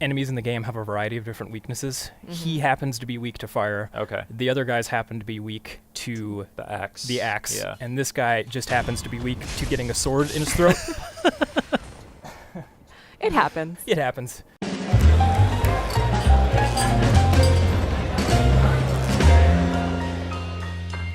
Enemies in the game have a variety of different weaknesses. He happens to be weak to fire. Okay. The other guys happen to be weak to The axe. Yeah. And this guy just happens to be weak to getting a sword in his throat. It happens. It happens.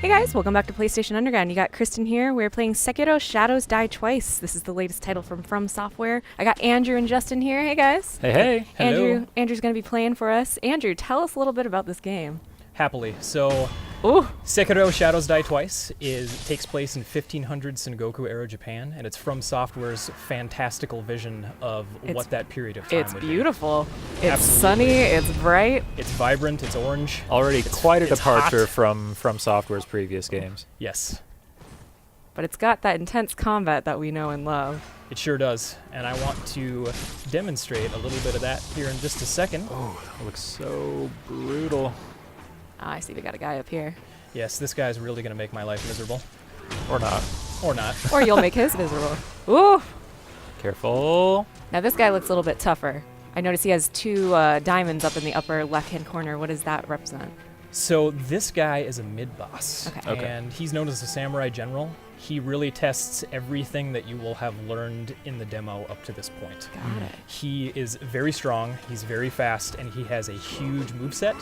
Hey guys, welcome back to PlayStation Underground. You got Kristen here. We're playing Sekiro Shadows Die Twice. This is the latest title from FromSoftware. I got Andrew and Justin here. Hey guys. Hey. Hello. Andrew's going to be playing for us. Andrew, tell us a little bit about this game. Happily. So, Ooh. Sekiro Shadows Die Twice takes place in 1500 Sengoku-era Japan, and it's FromSoftware's fantastical vision of what that period of time It's would beautiful. It's Absolutely. sunny. It's bright. be. It's vibrant. It's orange. Already quite a it's departure hot. from Software's previous games. Yes, But it's got that intense combat that we know and love. it sure does. And I want to demonstrate a little bit of that here in just a second. Oh, that looks so brutal. Ah, I see we got a guy up here. Yes, this guy's really going to make my life miserable. Or not. Or not. Or you'll make his miserable. Ooh. Careful. Now this guy looks a little bit tougher. I notice he has two diamonds up in the upper left-hand corner. What does that represent? So this guy is a mid-boss, Okay. and he's known as a samurai general. He really tests everything that you will have learned in the demo up to this point. Got it. He is very strong, he's very fast, and he has a huge moveset.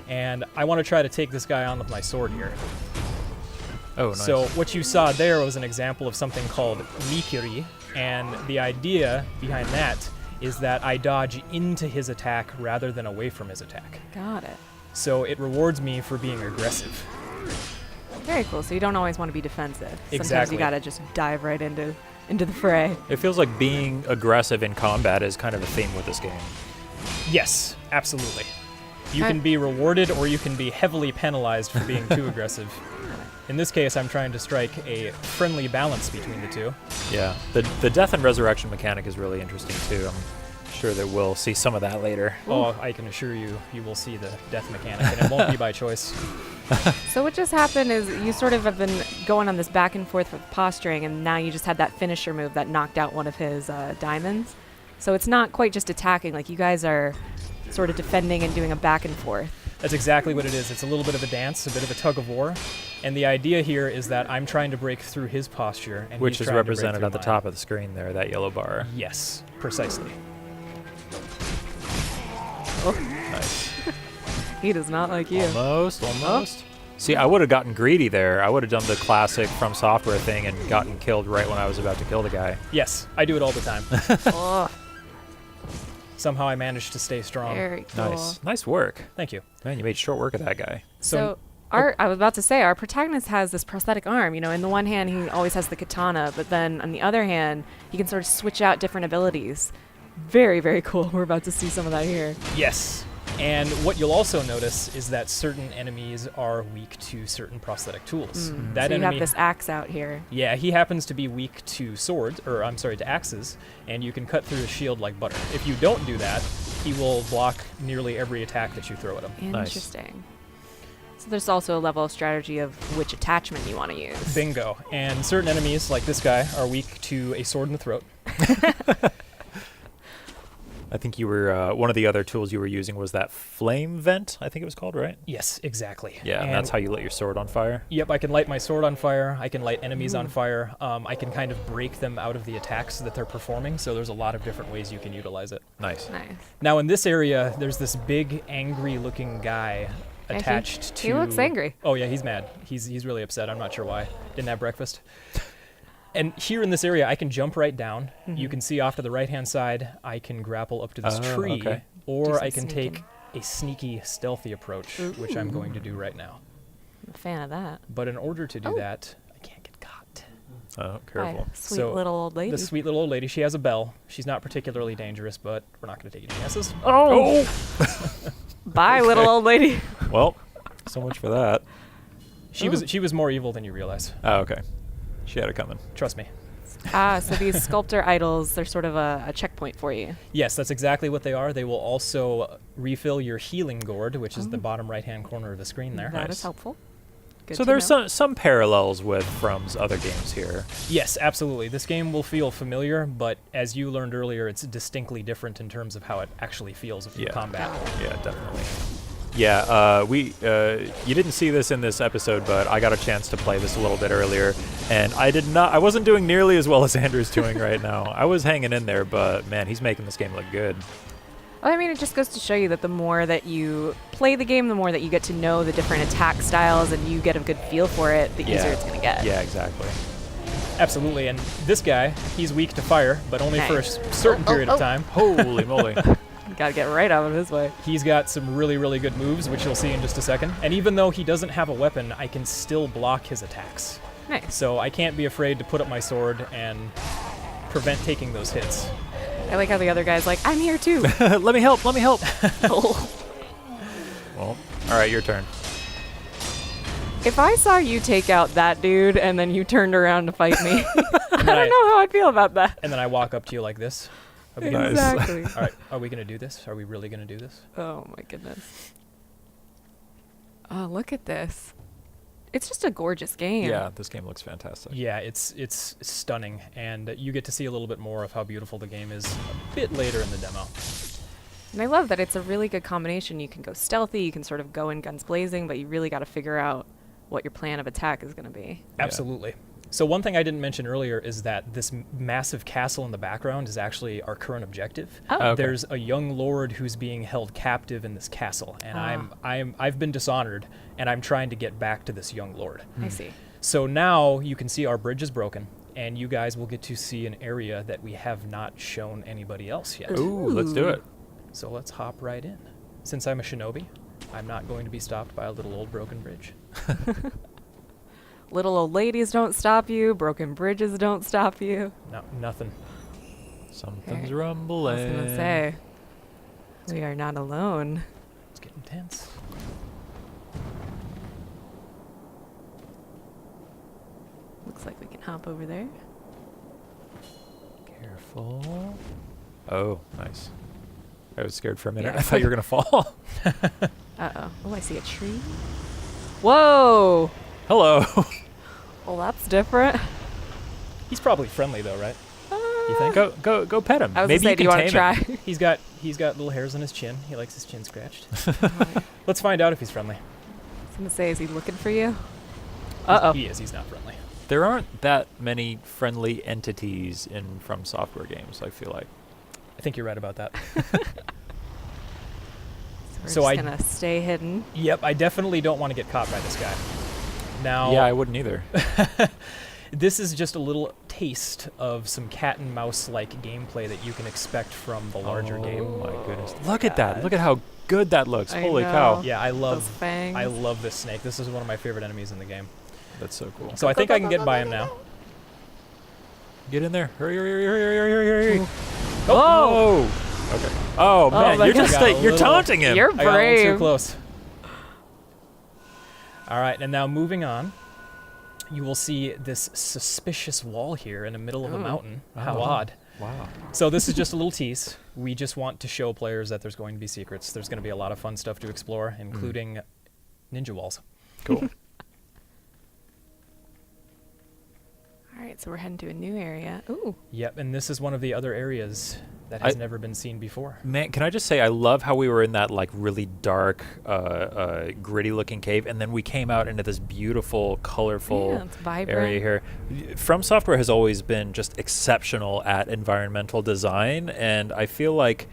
And I want to try to take this guy on with my sword here. Oh, nice. So what you saw there was an example of something called Mikiri, and the idea behind that is that I dodge into his attack rather than away from his attack. Got it. So it rewards me for being aggressive. Very cool. So you don't always want to be defensive. Sometimes Exactly. you gotta just dive right into the fray. It feels like being aggressive in combat is kind of a theme with this game. Yes, absolutely. You Okay. can be rewarded or you can be heavily penalized for being too aggressive. In this case, I'm trying to strike a friendly balance between the two. Yeah. The death and resurrection mechanic is really interesting too. I'm sure that we'll see some of that later. Oh, I can assure you, you will see the death mechanic, and it won't be by choice. So what just happened is you sort of have been going on this back and forth with posturing, and now you just had that finisher move that knocked out one of his diamonds. So it's not quite just attacking. Like you guys are sort of defending and doing a back and forth. That's exactly what it is. It's a little bit of a dance, a bit of a tug of war. And the idea here is that I'm trying to break through his posture, and Which he's is trying to break represented through at the mine. top of the screen there, that yellow bar. Yes, precisely. Nice. He does not like you. Almost. See, I would have gotten greedy there. I would have done the classic FromSoftware thing and gotten killed right when I was about to kill the guy. Yes, I do it all the time. Oh, Somehow I managed to stay strong. very cool. Nice work. Thank you. Man, you made short work of that guy. So I was about to say, our protagonist has this prosthetic arm. You know, in the one hand, he always has the katana, but then on the other hand, he can sort of switch out different abilities. Very, very cool. We're about to see some of that here. Yes. And what you'll also notice is that certain enemies are weak to certain prosthetic tools. That So you enemy, have this axe out here. yeah, he happens to be weak to swords, or I'm sorry, to axes, and you can cut through his shield like butter. If you don't do that, he will block nearly every attack that you throw at him. Nice. Interesting. So there's also a level of strategy of which attachment you want to use. Bingo. And certain enemies, like this guy, are weak to a sword in the throat. I think you were, one of the other tools you were using was that flame vent, I think it was called, right? Yes, exactly. Yeah, and that's how you lit your sword on fire. Yep, I can light my sword on fire. I can light enemies on fire. I can kind of break them out of the attacks that they're performing. So there's a lot of different ways you can utilize it. Nice. Nice. Now in this area, there's this big, angry-looking guy Yeah, attached to. he looks angry. Oh yeah, he's mad. He's really upset. I'm not sure why. Didn't have breakfast. And here in this area, I can jump right down. You can see off to the right-hand side, I can grapple up to this tree, okay. or some I can sneaking. take a sneaky, stealthy approach, which I'm going to do right now. I'm a fan of that. But in order to do Oh. that, I can't get caught. Oh, careful. Hi, sweet So, little old lady. The sweet little old lady, she has a bell. She's not particularly dangerous, but we're not going to take any chances. Oh! Bye, little old lady. Well, so much for that. She was more evil than you realize. Oh, okay. She had it coming. Trust me. So these sculptor idols, they're sort of a checkpoint for you. Yes, that's exactly what they are. They will also refill your healing gourd, which is the bottom right-hand corner of the screen there. That is helpful. Good So to there's know. some parallels with From's other games here. Yes, absolutely. This game will feel familiar, but as you learned earlier, it's distinctly different in terms of how it actually feels with Yeah. combat. Yeah, definitely. Yeah, you didn't see this in this episode, but I got a chance to play this a little bit earlier, and I wasn't doing nearly as well as Andrew's doing right now. I was hanging in there, but man, he's making this game look good. Well, I mean, it just goes to show you that the more that you play the game, the more that you get to know the different attack styles and you get a good feel for it, the easier it's going to get. Yeah, exactly. Absolutely, and this guy, he's weak to fire, but only for a Nice. certain period of time. Holy moly. Got to get right out of his way. He's got some really, really good moves, which you'll see in just a second. And even though he doesn't have a weapon, I can still block his attacks. Nice. So I can't be afraid to put up my sword and prevent taking those hits. I like how the other guy's like, I'm here too. Let me help. Oh. Well, all right, your turn. If I saw you take out that dude and then you turned around to fight me, I then don't know how I'd feel about that. And then I walk up to you like this. Are we gonna- Nice. Exactly. All right, are we going to do this? Are we really going to do this? Oh my goodness. Oh, look at this. It's just a gorgeous game. Yeah, this game looks fantastic. Yeah, it's stunning, and you get to see a little bit more of how beautiful the game is a bit later in the demo. And I love that it's a really good combination. You can go stealthy, you can sort of go in guns blazing, but you really got to figure out what your plan of attack is going to be. Absolutely. So one thing I didn't mention earlier is that this massive castle in the background is actually our current objective. Oh. Okay. There's a young lord who's being held captive in this castle, and I've been dishonored, and I'm trying to get back to this young lord. I see. So now you can see our bridge is broken, and you guys will get to see an area that we have not shown anybody else yet. Ooh, let's do it. So let's hop right in. Since I'm a shinobi, I'm not going to be stopped by a little old broken bridge. Little old ladies don't stop you, broken bridges don't stop you. No, nothing. Something's Okay. rumbling. I was going to say, we are not alone. It's getting tense. Looks like we can hop over there. Careful. Oh, nice. I was scared for a minute. Yeah. I thought you were going to fall. Uh-oh. Oh, I see a tree. Whoa! Hello. Well, that's different. He's probably friendly though, right? You think? Go pet him. I was Maybe gonna say, you do you can want to tame try? him. He's got little hairs on his chin. He likes his chin scratched. Let's find out if he's friendly. I was gonna say, is he looking for you? Uh-oh. He is. He's not friendly. There aren't that many friendly entities in FromSoftware games, I feel like. I think you're right about that. We're So just I- gonna stay hidden. Yep, I definitely don't want to get caught by this guy. Now, Yeah, I wouldn't either. this is just a little taste of some cat and mouse like gameplay that you can expect from the larger game. Oh my goodness. Look at that. Look at how good that looks. I Holy know. cow. Yeah, I Those love fangs. this snake. This is one of my favorite enemies in the game. That's so cool. So I think I can get by him now. Get in there. Hurry, hurry, hurry, hurry, hurry, hurry, hurry. Oh! Okay. Oh, man, my you're God. just Got a you're little- taunting him. You're I got a little too brave. close. All right, and now moving on, you will see this suspicious wall here in the middle of a Ooh. mountain. How Oh. odd. Wow. So this is just a little tease. We just want to show players that there's going to be secrets. There's going to be a lot of fun stuff to explore, including ninja walls. Cool. All right, so we're heading to a new area. Ooh. Yep, and this is one of the other areas that has never been seen before. Man, can I just say I love how we were in that like really dark, gritty looking cave, and then we came out into this beautiful, colorful Yeah, it's vibrant. area here. FromSoftware has always been just exceptional at environmental design, and I feel like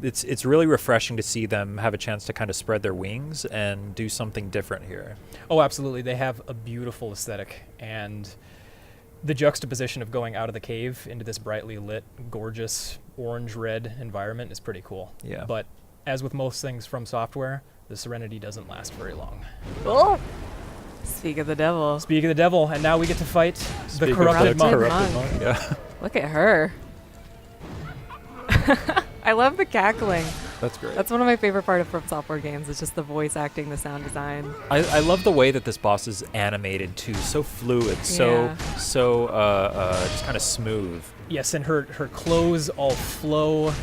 it's really refreshing to see them have a chance to kind of spread their wings and do something different here. Oh, absolutely. They have a beautiful aesthetic, and the juxtaposition of going out of the cave into this brightly lit, gorgeous orange-red environment is pretty cool. Yeah. But as with most things from software, the serenity doesn't last very long. Oh! Speak of the devil. Speak of the devil, and now we get to fight Speak the of corrupted monk. corrupted monk. Yeah, Look at her. I love the cackling. that's great. That's one of my favorite part of FromSoftware games. It's just the voice acting, the sound design. I love the way that this boss is animated too, so fluid, Yeah. so just kind of smooth. Yes, and her clothes all flow.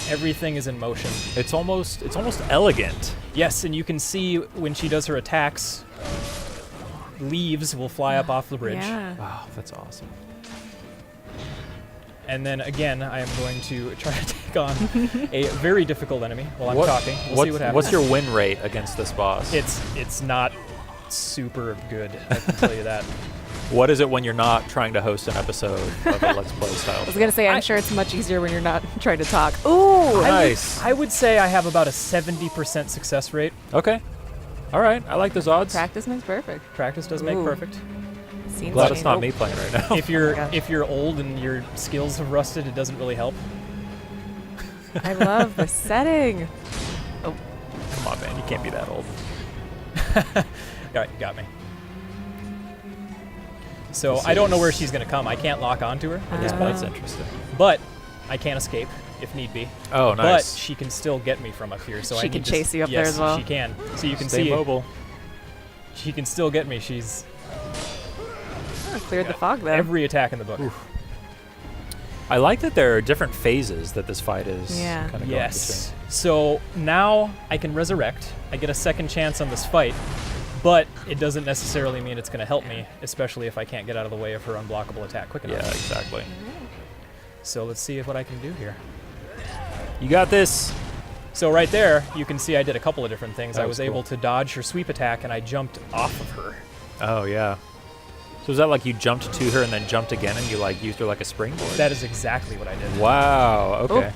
Everything is in motion. It's almost elegant. Yes, and you can see when she does her attacks, leaves will fly up off the bridge. Yeah. Wow, that's awesome. And then again, I am going to try to take on a very difficult enemy while I'm talking. We'll see what happens. What's your win rate against this boss? It's not super good, I can tell you that. What is it when you're not trying to host an episode of a Let's Play style? I was going to say, I'm sure it's much easier when you're not trying to talk. Ooh! Nice. I would say I have about a 70% success rate. Okay. All right. I like those odds. Practice makes perfect. Practice does make Ooh. perfect. Scenes Glad change. it's not me playing right now. If you're gosh. if you're old and your skills have rusted, it doesn't really help. I love the setting. Come on, man. You can't be that old. All right, you got me. So I don't know where she's going to come. I can't lock onto her at this Oh. point, That's interesting. but I can escape if need be. Oh, nice. But she can still get me from up here. So She I can need to chase you up there yes, as well. she can. So you can Stay see mobile. she can still get me. She's Oh, cleared the fog there. every attack in the book. I like that there are different phases that this fight is Yeah. kind of Yes. So now I can resurrect. I get a second chance on this fight, but it doesn't necessarily mean it's going to help me, especially if I can't get out of the way of her unblockable attack quick going. enough. Yeah, exactly. So let's see what I can do here. You got this. So right there, you can see I did a couple of different things. That I was was cool. able to dodge her sweep attack, and I jumped off of her. Oh, yeah. So is that like you jumped to her and then jumped again and you like used her like a springboard? That is exactly what I did. Wow. Okay.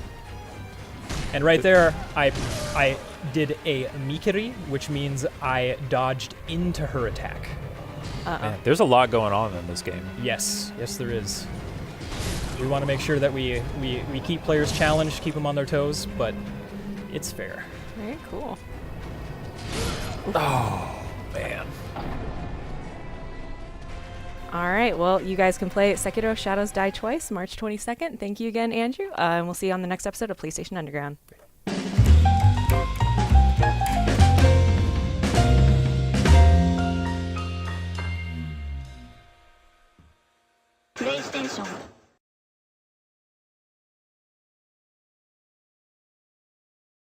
And right there, I did a mikiri, which means I dodged into her attack. Man, there's a lot going on in this game. Yes, yes there is. We want to make sure that we keep players challenged, keep them on their toes, but it's fair. Very cool. Oh, man. All right. Well, you guys can play Sekiro Shadows Die Twice, March 22nd. Thank you again, Andrew. And we'll see you on the next episode of PlayStation Underground. PlayStation